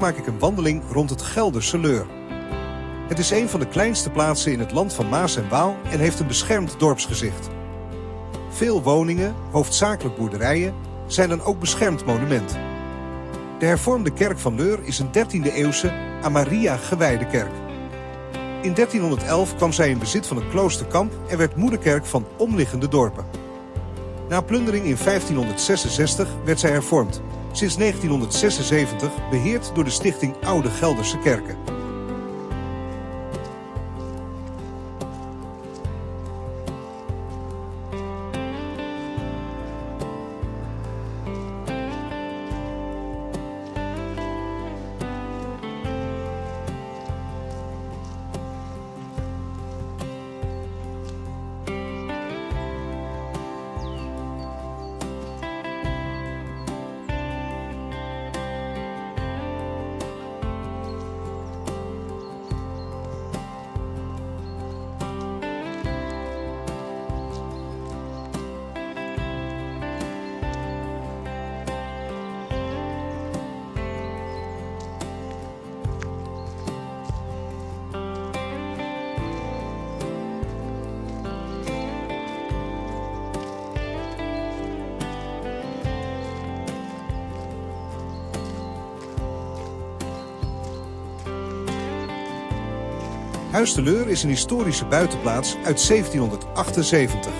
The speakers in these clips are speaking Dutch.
maak ik een wandeling rond het Gelderse Leur. Het is een van de kleinste plaatsen in het land van Maas en Waal en heeft een beschermd dorpsgezicht. Veel woningen, hoofdzakelijk boerderijen, zijn dan ook beschermd monument. De hervormde kerk van Leur is een 13e-eeuwse aan Maria gewijde kerk. In 1311 kwam zij in bezit van een kloosterkamp en werd moederkerk van omliggende dorpen. Na plundering in 1566 werd zij hervormd. Sinds 1976 beheerd door de stichting Oude Gelderse Kerken. Huis de Leur is een historische buitenplaats uit 1778.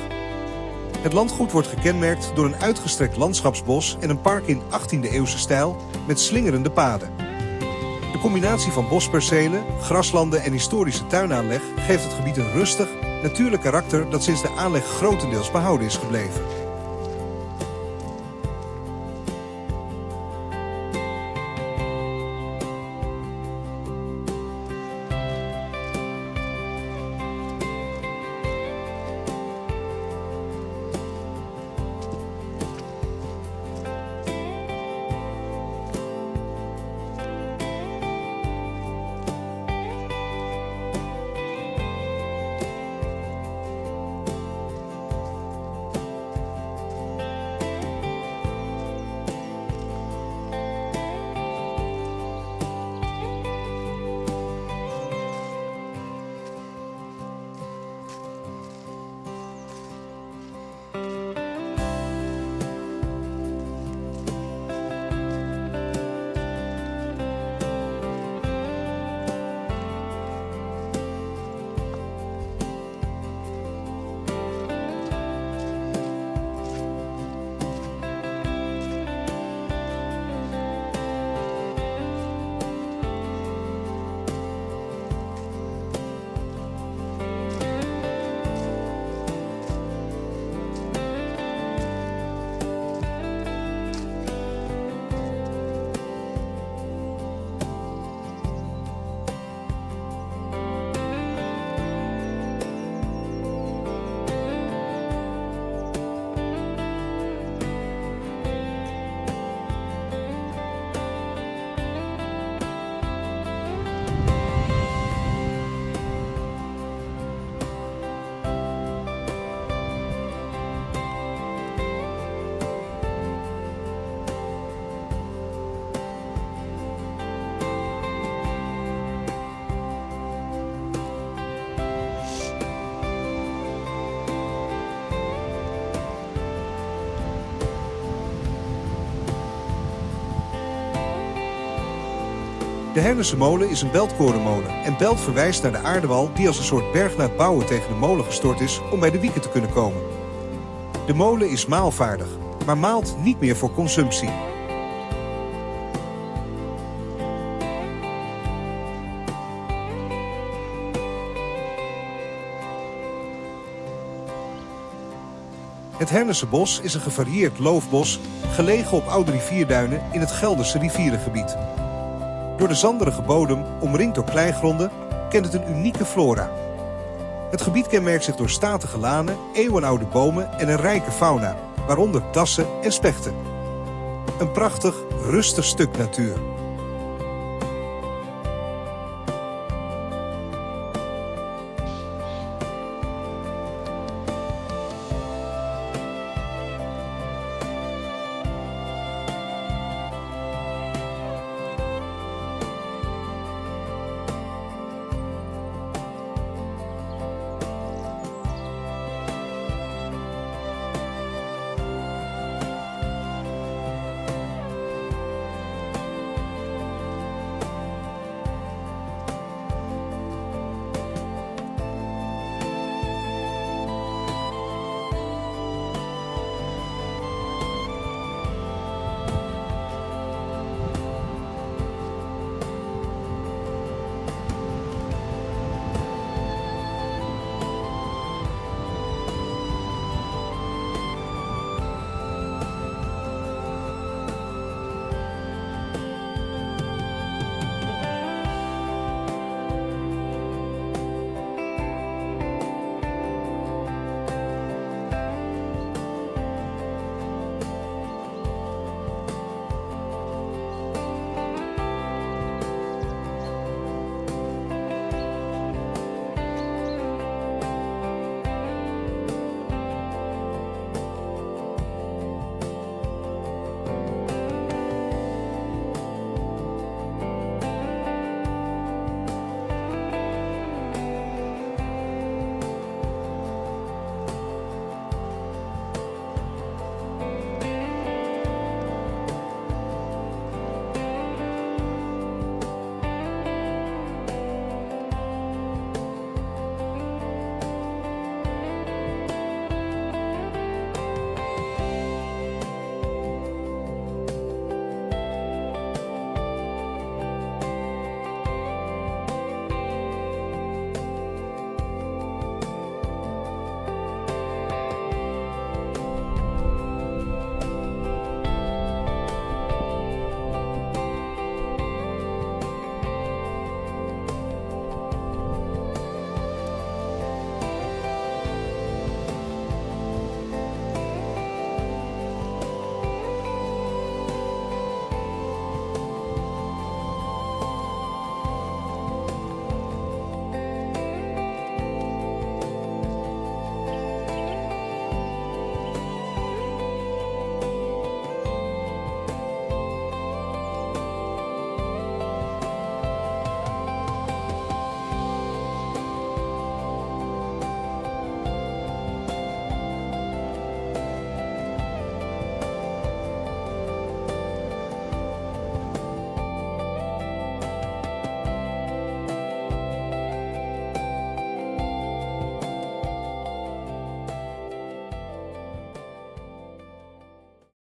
Het landgoed wordt gekenmerkt door een uitgestrekt landschapsbos en een park in 18e-eeuwse stijl met slingerende paden. De combinatie van bospercelen, graslanden en historische tuinaanleg geeft het gebied een rustig, natuurlijk karakter dat sinds de aanleg grotendeels behouden is gebleven. De Hernessen molen is een beltkorenmolen en belt verwijst naar de aardewal die als een soort berg na het bouwen tegen de molen gestort is om bij de wieken te kunnen komen. De molen is maalvaardig, maar maalt niet meer voor consumptie. Het Hernessenbos is een gevarieerd loofbos, gelegen op oude rivierduinen in het Gelderse rivierengebied. Door de zanderige bodem, omringd door kleigronden, kent het een unieke flora. Het gebied kenmerkt zich door statige lanen, eeuwenoude bomen en een rijke fauna, waaronder dassen en spechten. Een prachtig, rustig stuk natuur.